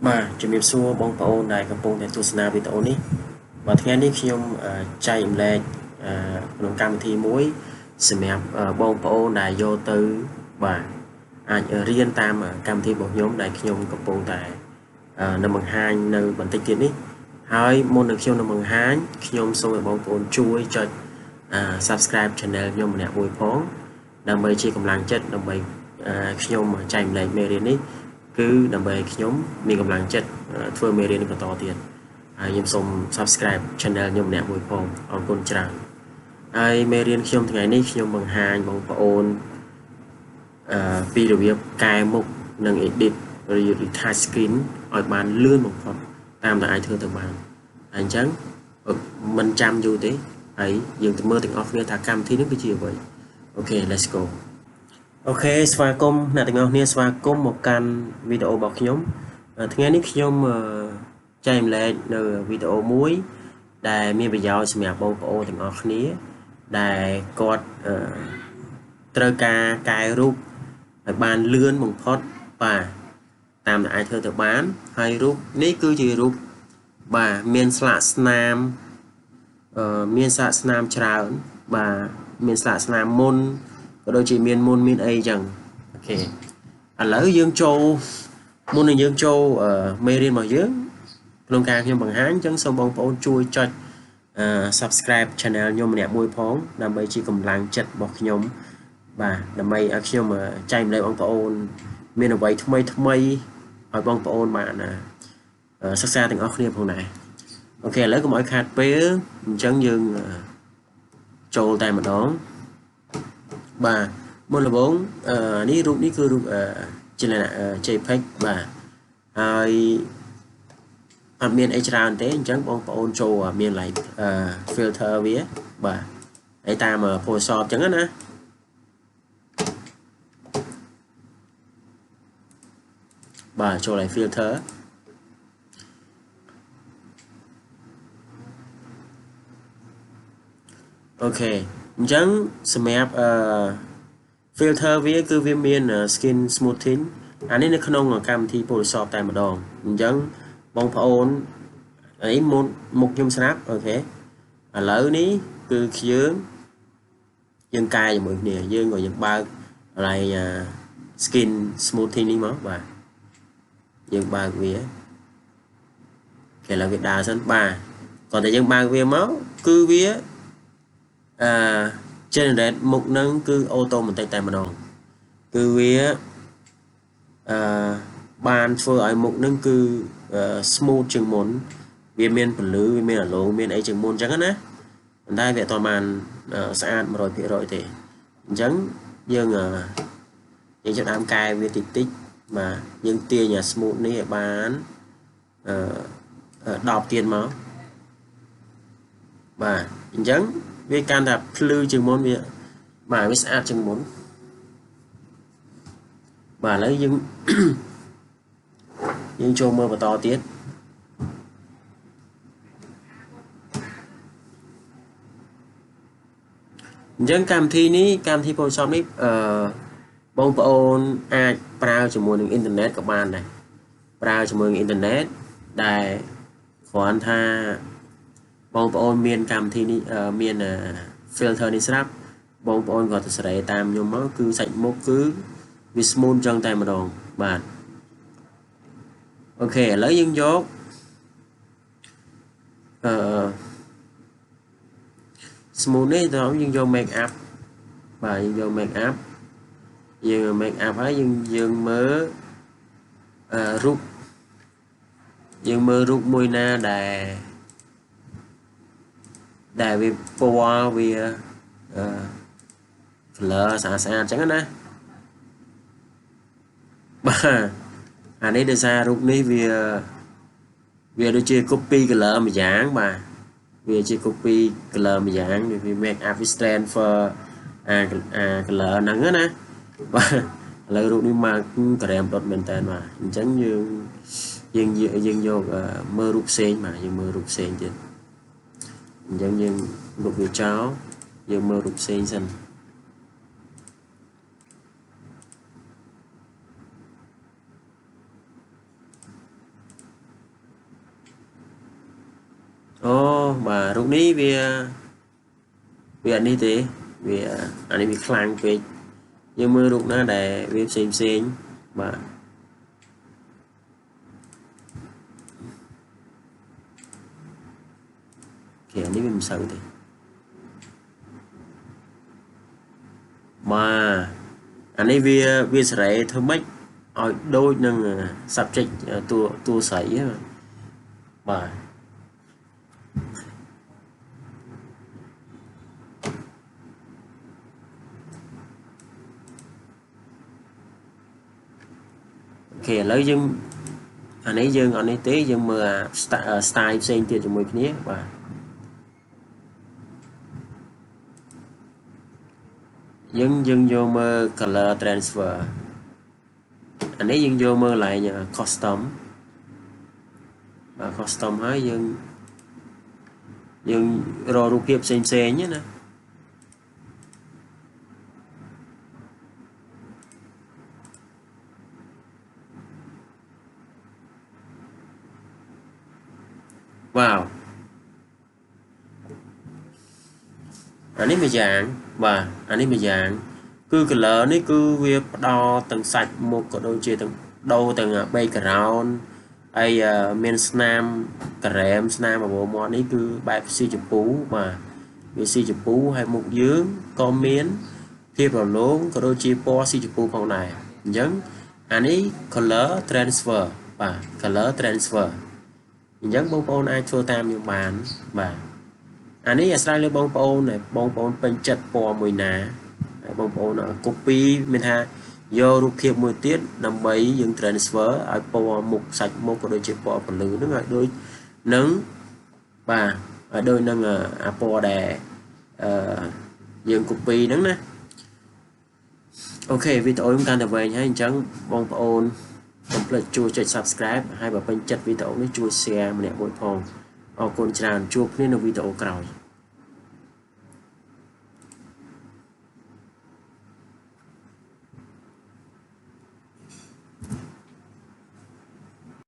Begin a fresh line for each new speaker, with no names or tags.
បាទជំរាបសួរបងប្អូនដែលកំពុងតែទស្សនាវីដេអូនេះបាទថ្ងៃនេះខ្ញុំចែករំលែកក្នុងកម្មវិធីមួយសម្រាប់បងប្អូនដែលយកទៅបាទអាចរៀនតាមកម្មវិធីរបស់ខ្ញុំដែលខ្ញុំកំពុងតែនឹងបង្ហាញនៅបន្តិចទៀតនេះហើយមុននឹងខ្ញុំនឹងបង្ហាញខ្ញុំសូមឲ្យបងប្អូនជួយចុចsubscribe channel ខ្ញុំម្នាក់មួយផងដើម្បីជាកម្លាំងចិត្តដើម្បីខ្ញុំចែករំលែកមេរៀននេះគឺដើម្បីខ្ញុំមានកម្លាំងចិត្តធ្វើមេរៀននេះបន្តទៀតហើយខ្ញុំសូម subscribe channel ខ្ញុំម្នាក់មួយផងអរគុណច្រើនហើយមេរៀនខ្ញុំថ្ងៃនេះខ្ញុំបង្ហាញបងប្អូនពីរបៀបកែមុខនិង edit ឬ touch screen ឲ្យបានលឿនបំផុតតាមដែលអាចធ្វើទៅបានហើយអញ្ចឹងមិនចាំយូរទេហើយយើងទៅមើលទាំងអស់គ្នាថាកម្មវិធីនេះគឺជាអ្វីអូខេ let's go អូខេស្វាគមន៍អ្នកទាំងអស់គ្នាស្វាគមន៍មកកាន់វីដេអូរបស់ខ្ញុំថ្ងៃនេះខ្ញុំចែករំលែកនៅវីដេអូមួយដែលមានប្រយោជន៍សម្រាប់បងប្អូនទាំងអស់គ្នាដែលគាត់ត្រូវការកែរូបឲ្យបានលឿនបំផុតបាទតាមដែលអាចធ្វើទៅបានហើយរូបនេះគឺជារូបបាទមានស្លាកស្នាមមានស្លាកស្នាមច្រើនបាទមានស្លាកស្នាមមុនក៏ដូចជាមានមុនមានអីចឹងអូខេឥឡូវយើងចូលមុននឹងយើងចូលមេរៀនរបស់យើងក្នុងការខ្ញុំបង្ហាញចឹងសូមបងប្អូនជួយចុចsubscribe channel ខ្ញុំម្នាក់មួយផងដើម្បីជាកម្លាំងចិត្តរបស់ខ្ញុំបាទដើម្បីឲ្យខ្ញុំចែករំលែកបងប្អូនមានអ្វីថ្មីថ្មីឲ្យបងប្អូនបានសិក្សាទាំងអស់គ្នាផងដែរអូខេឥឡូវកុំឲ្យខាតពេលអញ្ចឹងយើងចូលតែម្ដងបាទមុនដំបូងនេះរូបនេះគឺរូបជាលក្ខណៈ JPEG បាទហើយអត់មានអីច្រើនទេអញ្ចឹងបងប្អូនចូលមាន like filter វាបាទហើយតាម Photoshop អញ្ចឹងណាបាទចូលឲ្យ filter អូខេអញ្ចឹងសម្រាប់filter វាគឺវាមាន skin smoothing អានេះនៅក្នុងកម្មវិធី Photoshop តែម្ដងអញ្ចឹងបងប្អូនអីមុខខ្ញុំស្រាប់អូខេឥឡូវនេះគឺយើងកែជាមួយគ្នាយើងក៏យើងបើកកន្លែង skin smoothing នេះមកបាទយើងបើកវាគេឡើងវាដើរសិនបាទគាត់តែយើងបើកវាមកគឺវាgenerate មុខនឹងគឺ automatic តែម្ដងគឺវាបានធ្វើឲ្យមុខនឹងគឺ smooth ជាងមុនវាមានពលឺវាមានអាឡូមានអីជាងមុនអញ្ចឹងណាប៉ុន្តែវាអត់ទាន់បានស្អាត 100% ទេអញ្ចឹងយើងចាប់ដើមកែវាតិចតិចបាទយើងទាញអា smooth នេះឲ្យបាន10ទៀតមកបាទអញ្ចឹងវាកាន់តែភ្លឺជាងមុនវាបាទវាស្អាតជាងមុនបាទឥឡូវយើងចូលមើលបន្តទៀតអញ្ចឹងកម្មវិធីនេះកម្មវិធី Photoshop នេះបងប្អូនអាចប្រើជាមួយនឹងអ៊ីនធឺណិតក៏បានដែរប្រើជាមួយនឹងអ៊ីនធឺណិតដែលគ្រាន់ថាបងប្អូនមានកម្មវិធីនេះមាន filter នេះស្រាប់បងប្អូនក៏ទៅសេរីតាមខ្ញុំមកគឺសាច់មុខគឺវា smooth ចឹងតែម្ដងបាទអូខេឥឡូវយើងយកsmooth នេះដល់យើងយក make up បាទយើងយក make up ហើយយើងមើលរូបមួយណាដែលវាពណ៌វា color ស្អាតអញ្ចឹងណាបាទអានេះដោយសាររូបនេះវាដូចជា copy color មួយយ៉ាងបាទវាជា copy color មួយយ៉ាងវា make up transfer color ហ្នឹងណាបាទឥឡូវរូបនេះមកក្រែមដុតមែនតើបាទអញ្ចឹងយើងយកមើលរូបផ្សេងបាទយើងមើលរូបផ្សេងទៀតអញ្ចឹងយើងលុបវាចោលយើងមើលរូបផ្សេងសិន mà lúc ní vì anh đi thế vì anh ấy bị khlang về nhưng mà lúc nó để vì xem mà kìa anh ấy mình sợ thì mà anh ấy vì sẽ thôi mấy ở đôi nâng subject tua sấy mà kìa lấy dân anh ấy tế dân mà style xem tiền cho mấy cái và dân vô mơ color transfer anh ấy dân vô mơ lại nhà custom và custom hết dân rồi rụp hiệp xem nhé nè wow anh ấy mà dạng và anh ấy mà dạng cứ cái lỡ này cứ việc đo từng sạch một cái đôi chia từng đâu từng background ai men snam krem snam mà bộ món ấy cứ bài si chụp phú mà vì si chụp phú hay một dướng con miến khi vào lốn cái đôi chia po si chụp phú con này nhấn anh ấy color transfer và color transfer nhấn bông bông ai thua tam như bàn và anh ấy Israel bông bông bên chật po mùi ná bông bông nó copy mình ha vô rụp hiệp mùi tiết nằm bấy dương transfer ở po mục sạch một cái đôi chữ po phần lứ nó gọi đôi nứng và ở đôi nâng po đè dương copy nứng nè ok video chúng ta là về nhé chẳng bông bông complete chui chạy subscribe hay bảo bên chật video nó chui share mình để bôi phong ở con tràn chụp nên là video cào